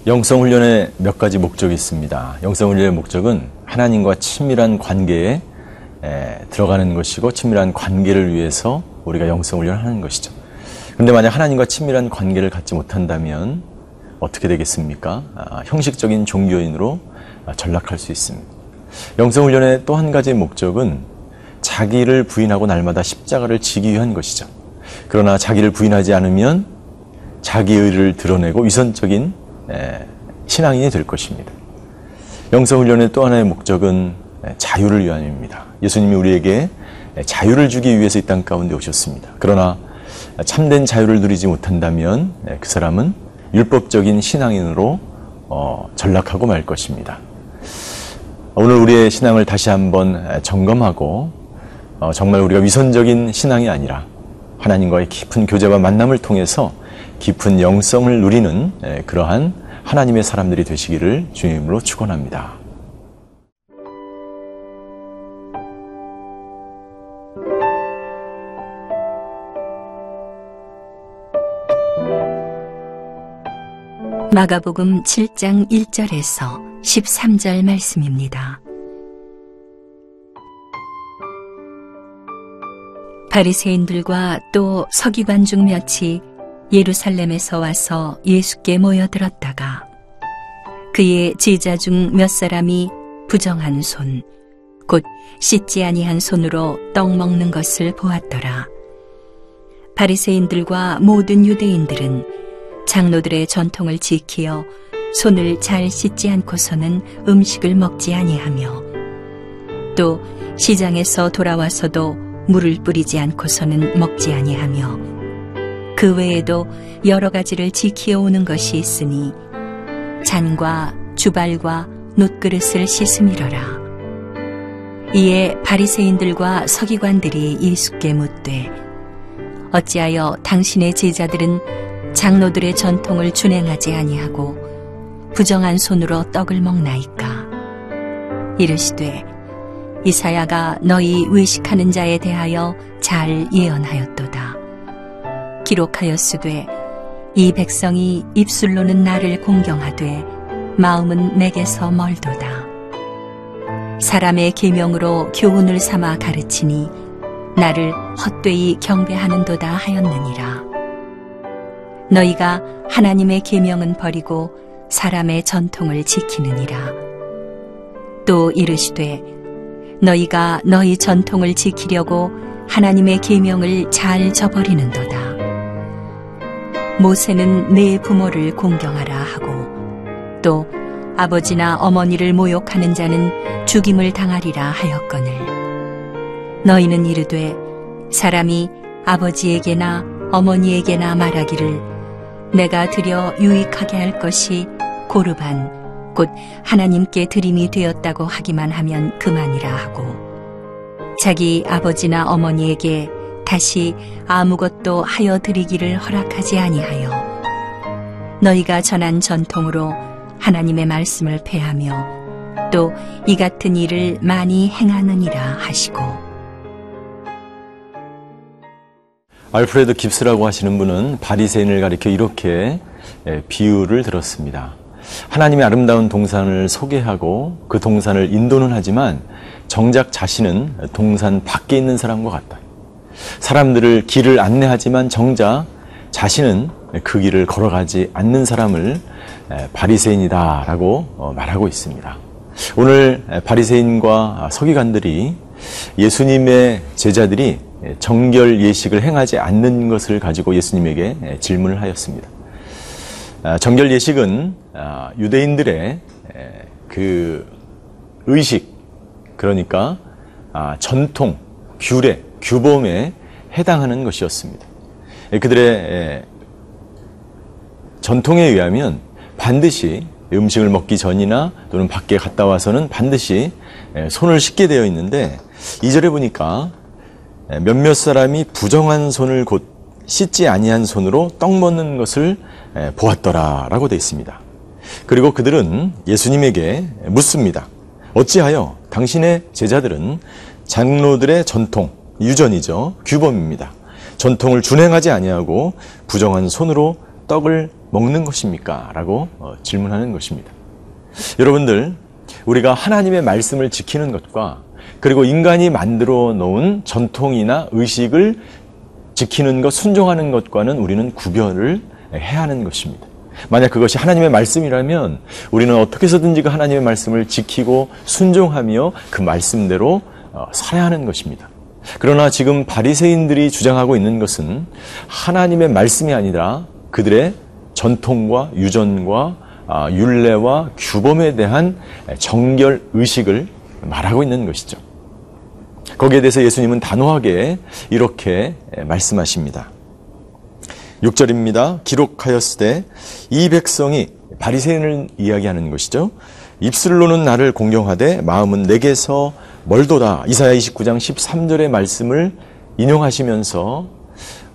영성훈련에 몇 가지 목적이 있습니다. 영성훈련의 목적은 하나님과 친밀한 관계에 들어가는 것이고, 친밀한 관계를 위해서 우리가 영성훈련을 하는 것이죠. 그런데 만약 하나님과 친밀한 관계를 갖지 못한다면 어떻게 되겠습니까? 형식적인 종교인으로 전락할 수 있습니다. 영성훈련의 또 한 가지 목적은 자기를 부인하고 날마다 십자가를 지기 위한 것이죠. 그러나 자기를 부인하지 않으면 자기의를 드러내고 위선적인 신앙인이 될 것입니다. 영성훈련의 또 하나의 목적은 자유를 위함입니다. 예수님이 우리에게 자유를 주기 위해서 이 땅 가운데 오셨습니다. 그러나 참된 자유를 누리지 못한다면 그 사람은 율법적인 신앙인으로 전락하고 말 것입니다. 오늘 우리의 신앙을 다시 한번 점검하고 정말 우리가 위선적인 신앙이 아니라 하나님과의 깊은 교제와 만남을 통해서 깊은 영성을 누리는 그러한 하나님의 사람들이 되시기를 주님으로 축원합니다. 마가복음 7장 1절에서 13절 말씀입니다. 바리새인들과 또 서기관 중 몇이 예루살렘에서 와서 예수께 모여들었다가 그의 제자 중 몇 사람이 부정한 손, 곧 씻지 아니한 손으로 떡 먹는 것을 보았더라. 바리새인들과 모든 유대인들은 장로들의 전통을 지키어 손을 잘 씻지 않고서는 음식을 먹지 아니하며, 또 시장에서 돌아와서도 물을 뿌리지 않고서는 먹지 아니하며, 그 외에도 여러 가지를 지키어 오는 것이 있으니 잔과 주발과 놋그릇을 씻음이러라. 이에 바리새인들과 서기관들이 예수께 묻되, 어찌하여 당신의 제자들은 장로들의 전통을 준행하지 아니하고 부정한 손으로 떡을 먹나이까? 이르시되, 이사야가 너희 외식하는 자에 대하여 잘 예언하였도다. 기록하였으되, 이 백성이 입술로는 나를 공경하되 마음은 내게서 멀도다. 사람의 계명으로 교훈을 삼아 가르치니 나를 헛되이 경배하는도다 하였느니라. 너희가 하나님의 계명은 버리고 사람의 전통을 지키느니라. 또 이르시되, 너희가 너희 전통을 지키려고 하나님의 계명을 잘 저버리는도다. 모세는 내 부모를 공경하라 하고, 또 아버지나 어머니를 모욕하는 자는 죽임을 당하리라 하였거늘, 너희는 이르되 사람이 아버지에게나 어머니에게나 말하기를 내가 드려 유익하게 할 것이 고르반 곧 하나님께 드림이 되었다고 하기만 하면 그만이라 하고, 자기 아버지나 어머니에게 다시 아무것도 하여 드리기를 허락하지 아니하여 너희가 전한 전통으로 하나님의 말씀을 폐하며 또 이 같은 일을 많이 행하느니라 하시고. 알프레드 깁스라고 하시는 분은 바리새인을 가리켜 이렇게 비유를 들었습니다. 하나님의 아름다운 동산을 소개하고 그 동산을 인도는 하지만 정작 자신은 동산 밖에 있는 사람과 같다. 사람들을 길을 안내하지만 정작 자신은 그 길을 걸어가지 않는 사람을 바리새인이다라고 말하고 있습니다. 오늘 바리새인과 서기관들이 예수님의 제자들이 정결 예식을 행하지 않는 것을 가지고 예수님에게 질문을 하였습니다. 정결 예식은 유대인들의 그 의식, 그러니까 전통, 규례, 규범에 해당하는 것이었습니다. 그들의 전통에 의하면 반드시 음식을 먹기 전이나 또는 밖에 갔다 와서는 반드시 손을 씻게 되어 있는데 2절에 보니까 몇몇 사람이 부정한 손을 곧 씻지 아니한 손으로 떡 먹는 것을 보았더라라고 되어 있습니다. 그리고 그들은 예수님에게 묻습니다. 어찌하여 당신의 제자들은 장로들의 전통, 유전이죠. 규범입니다. 전통을 준행하지 아니하고 부정한 손으로 떡을 먹는 것입니까? 라고 질문하는 것입니다. 여러분들, 우리가 하나님의 말씀을 지키는 것과 그리고 인간이 만들어 놓은 전통이나 의식을 지키는 것, 순종하는 것과는 우리는 구별을 해야 하는 것입니다. 만약 그것이 하나님의 말씀이라면 우리는 어떻게 해서든지 그 하나님의 말씀을 지키고 순종하며 그 말씀대로 살아야 하는 것입니다. 그러나 지금 바리새인들이 주장하고 있는 것은 하나님의 말씀이 아니라 그들의 전통과 유전과 율례와 규범에 대한 정결 의식을 말하고 있는 것이죠. 거기에 대해서 예수님은 단호하게 이렇게 말씀하십니다. 6절입니다. 기록하였으되 이 백성이, 바리새인을 이야기하는 것이죠. 입술로는 나를 공경하되 마음은 내게서 멀도다. 이사야 29장 13절의 말씀을 인용하시면서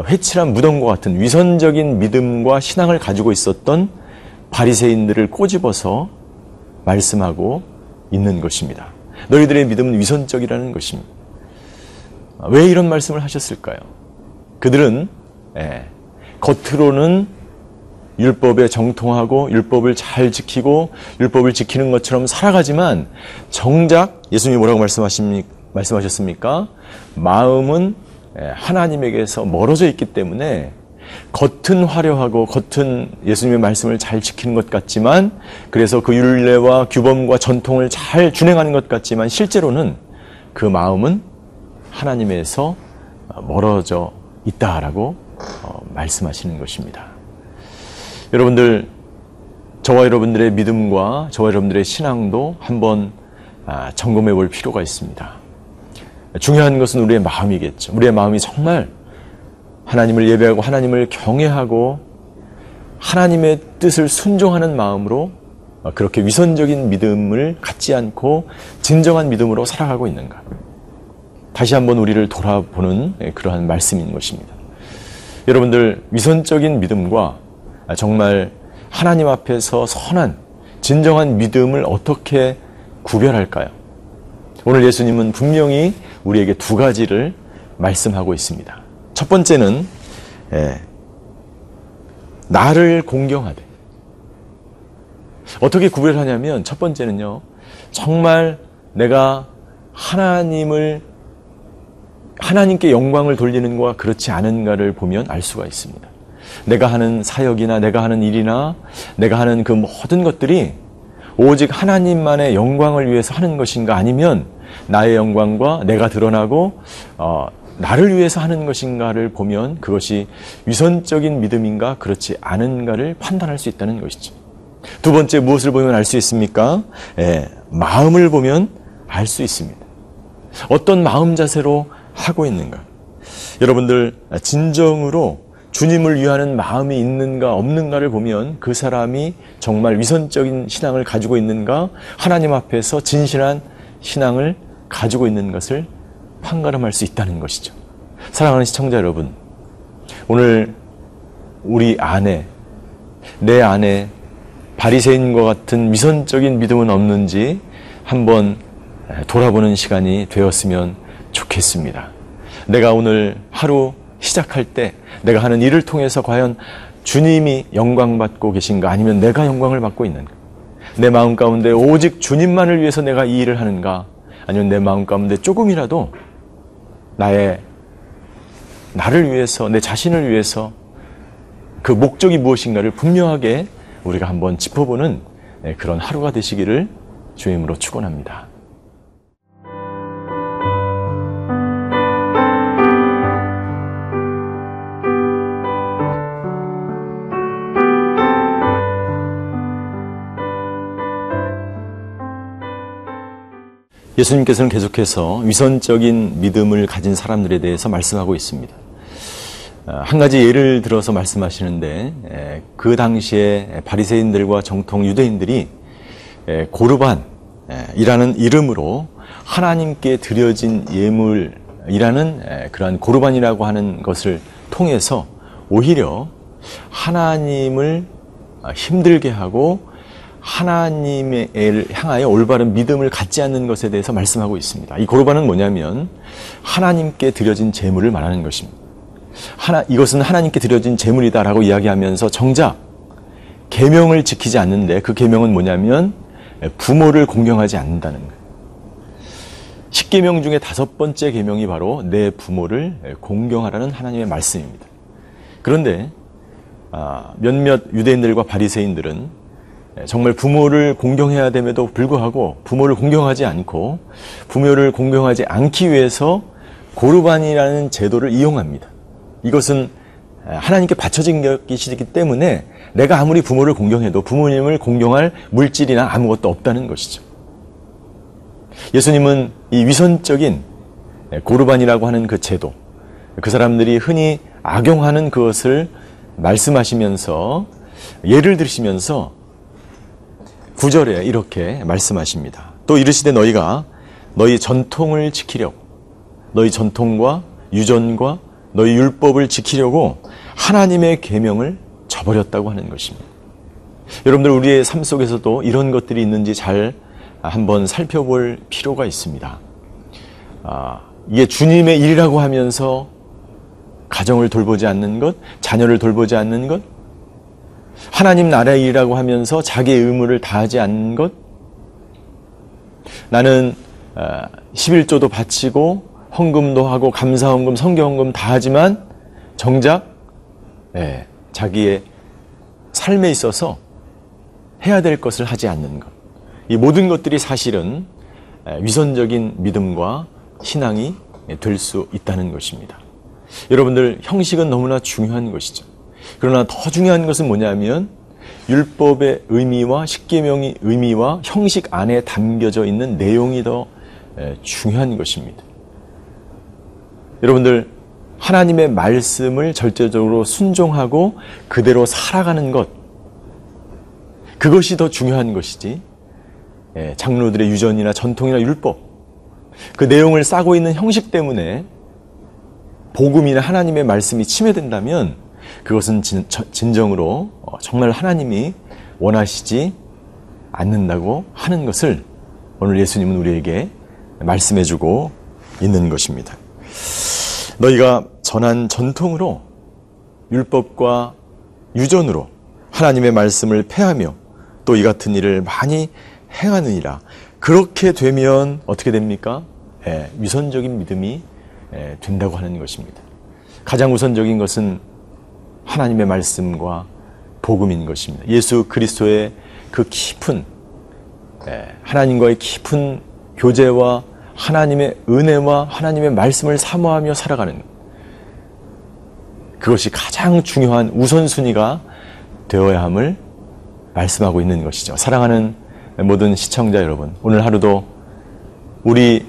회칠한 무덤과 같은 위선적인 믿음과 신앙을 가지고 있었던 바리새인들을 꼬집어서 말씀하고 있는 것입니다. 너희들의 믿음은 위선적이라는 것입니다. 왜 이런 말씀을 하셨을까요? 그들은 겉으로는 율법에 정통하고 율법을 잘 지키고 율법을 지키는 것처럼 살아가지만 정작 예수님이 뭐라고 말씀하셨습니까? 마음은 하나님에게서 멀어져 있기 때문에 겉은 화려하고 겉은 예수님의 말씀을 잘 지키는 것 같지만, 그래서 그 율례와 규범과 전통을 잘 준행하는 것 같지만 실제로는 그 마음은 하나님에서 멀어져 있다라고 말씀하시는 것입니다. 여러분들, 저와 여러분들의 믿음과 저와 여러분들의 신앙도 한번 점검해 볼 필요가 있습니다. 중요한 것은 우리의 마음이겠죠. 우리의 마음이 정말 하나님을 예배하고 하나님을 경외하고 하나님의 뜻을 순종하는 마음으로 그렇게 위선적인 믿음을 갖지 않고 진정한 믿음으로 살아가고 있는가. 다시 한번 우리를 돌아보는 그러한 말씀인 것입니다. 여러분들, 위선적인 믿음과 정말 하나님 앞에서 선한 진정한 믿음을 어떻게 구별할까요? 오늘 예수님은 분명히 우리에게 두 가지를 말씀하고 있습니다. 첫 번째는 나를 공경하되. 어떻게 구별하냐면 첫 번째는요, 정말 내가 하나님께 영광을 돌리는 것과 그렇지 않은가를 보면 알 수가 있습니다. 내가 하는 사역이나 내가 하는 일이나 내가 하는 그 모든 것들이 오직 하나님만의 영광을 위해서 하는 것인가, 아니면 나의 영광과 내가 드러나고 나를 위해서 하는 것인가를 보면 그것이 위선적인 믿음인가 그렇지 않은가를 판단할 수 있다는 것이죠. 두 번째, 무엇을 보면 알 수 있습니까? 마음을 보면 알 수 있습니다. 어떤 마음 자세로 하고 있는가. 여러분들, 진정으로 주님을 위하는 마음이 있는가 없는가를 보면 그 사람이 정말 위선적인 신앙을 가지고 있는가, 하나님 앞에서 진실한 신앙을 가지고 있는 것을 판가름할 수 있다는 것이죠. 사랑하는 시청자 여러분, 오늘 우리 안에, 내 안에 바리새인과 같은 위선적인 믿음은 없는지 한번 돌아보는 시간이 되었으면 좋겠습니다. 내가 오늘 하루 시작할 때 내가 하는 일을 통해서 과연 주님이 영광받고 계신가, 아니면 내가 영광을 받고 있는가? 내 마음 가운데 오직 주님만을 위해서 내가 이 일을 하는가, 아니면 내 마음 가운데 조금이라도 나를 위해서, 내 자신을 위해서 그 목적이 무엇인가를 분명하게 우리가 한번 짚어보는 그런 하루가 되시기를 주님으로 축원합니다. 예수님께서는 계속해서 위선적인 믿음을 가진 사람들에 대해서 말씀하고 있습니다. 한 가지 예를 들어서 말씀하시는데, 그 당시에 바리새인들과 정통 유대인들이 고르반이라는 이름으로 하나님께 드려진 예물이라는 그러한 고르반이라고 하는 것을 통해서 오히려 하나님을 힘들게 하고 하나님을 향하여 올바른 믿음을 갖지 않는 것에 대해서 말씀하고 있습니다. 이 고르반은 뭐냐면 하나님께 드려진 제물을 말하는 것입니다. 이것은 하나님께 드려진 제물이다라고 이야기하면서 정작 계명을 지키지 않는데, 그 계명은 뭐냐면 부모를 공경하지 않는다는 거예요. 10계명 중에 5번째 계명이 바로 내 부모를 공경하라는 하나님의 말씀입니다. 그런데 몇몇 유대인들과 바리새인들은 정말 부모를 공경해야 됨에도 불구하고 부모를 공경하지 않고 부모를 공경하지 않기 위해서 고르반이라는 제도를 이용합니다. 이것은 하나님께 바쳐진 것이기 때문에 내가 아무리 부모를 공경해도 부모님을 공경할 물질이나 아무것도 없다는 것이죠. 예수님은 이 위선적인 고르반이라고 하는 그 제도, 그 사람들이 흔히 악용하는 그것을 말씀하시면서 예를 들으시면서 9절에 이렇게 말씀하십니다. 또 이르시되 너희가 너희 전통을 지키려고, 너희 전통과 유전과 너희 율법을 지키려고 하나님의 계명을 저버렸다고 하는 것입니다. 여러분들, 우리의 삶 속에서도 이런 것들이 있는지 잘 한번 살펴볼 필요가 있습니다. 이게 주님의 일이라고 하면서 가정을 돌보지 않는 것, 자녀를 돌보지 않는 것, 하나님 나라의 일이라고 하면서 자기의 의무를 다하지 않는 것, 나는 11조도 바치고 헌금도 하고 감사헌금, 성경헌금 다 하지만 정작 자기의 삶에 있어서 해야 될 것을 하지 않는 것, 이 모든 것들이 사실은 위선적인 믿음과 신앙이 될 수 있다는 것입니다. 여러분들, 형식은 너무나 중요한 것이죠. 그러나 더 중요한 것은 뭐냐면 율법의 의미와 십계명의 의미와 형식 안에 담겨져 있는 내용이 더 중요한 것입니다. 여러분들, 하나님의 말씀을 절대적으로 순종하고 그대로 살아가는 것, 그것이 더 중요한 것이지 장로들의 유전이나 전통이나 율법, 그 내용을 싸고 있는 형식 때문에 복음이나 하나님의 말씀이 침해된다면 그것은 진정으로 정말 하나님이 원하시지 않는다고 하는 것을 오늘 예수님은 우리에게 말씀해주고 있는 것입니다. 너희가 전한 전통으로, 율법과 유전으로 하나님의 말씀을 폐하며 또 이 같은 일을 많이 행하느니라. 그렇게 되면 어떻게 됩니까? 위선적인 믿음이 된다고 하는 것입니다. 가장 우선적인 것은 하나님의 말씀과 복음인 것입니다. 예수 그리스도의 그 깊은 하나님과의 깊은 교제와 하나님의 은혜와 하나님의 말씀을 사모하며 살아가는 것, 그것이 가장 중요한 우선순위가 되어야 함을 말씀하고 있는 것이죠. 사랑하는 모든 시청자 여러분, 오늘 하루도 우리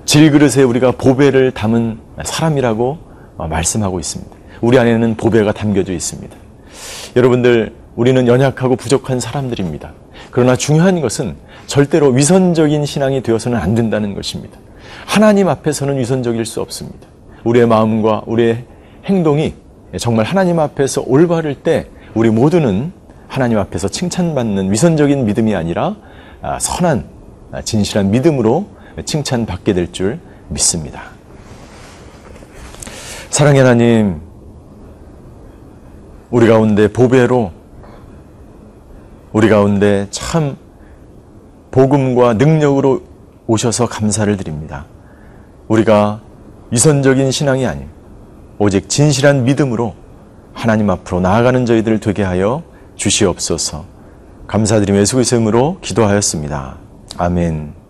질그릇에 우리가 보배를 담은 사람이라고 말씀하고 있습니다. 우리 안에는 보배가 담겨져 있습니다. 여러분들, 우리는 연약하고 부족한 사람들입니다. 그러나 중요한 것은 절대로 위선적인 신앙이 되어서는 안 된다는 것입니다. 하나님 앞에서는 위선적일 수 없습니다. 우리의 마음과 우리의 행동이 정말 하나님 앞에서 올바를 때 우리 모두는 하나님 앞에서 칭찬받는 위선적인 믿음이 아니라 선한 진실한 믿음으로 칭찬받게 될 줄 믿습니다. 사랑의 하나님, 우리 가운데 보배로, 우리 가운데 참 복음과 능력으로 오셔서 감사를 드립니다. 우리가 위선적인 신앙이 아닌 오직 진실한 믿음으로 하나님 앞으로 나아가는 저희들 되게 하여 주시옵소서. 감사드리며 예수 그리스도의 이름으로 기도하였습니다. 아멘.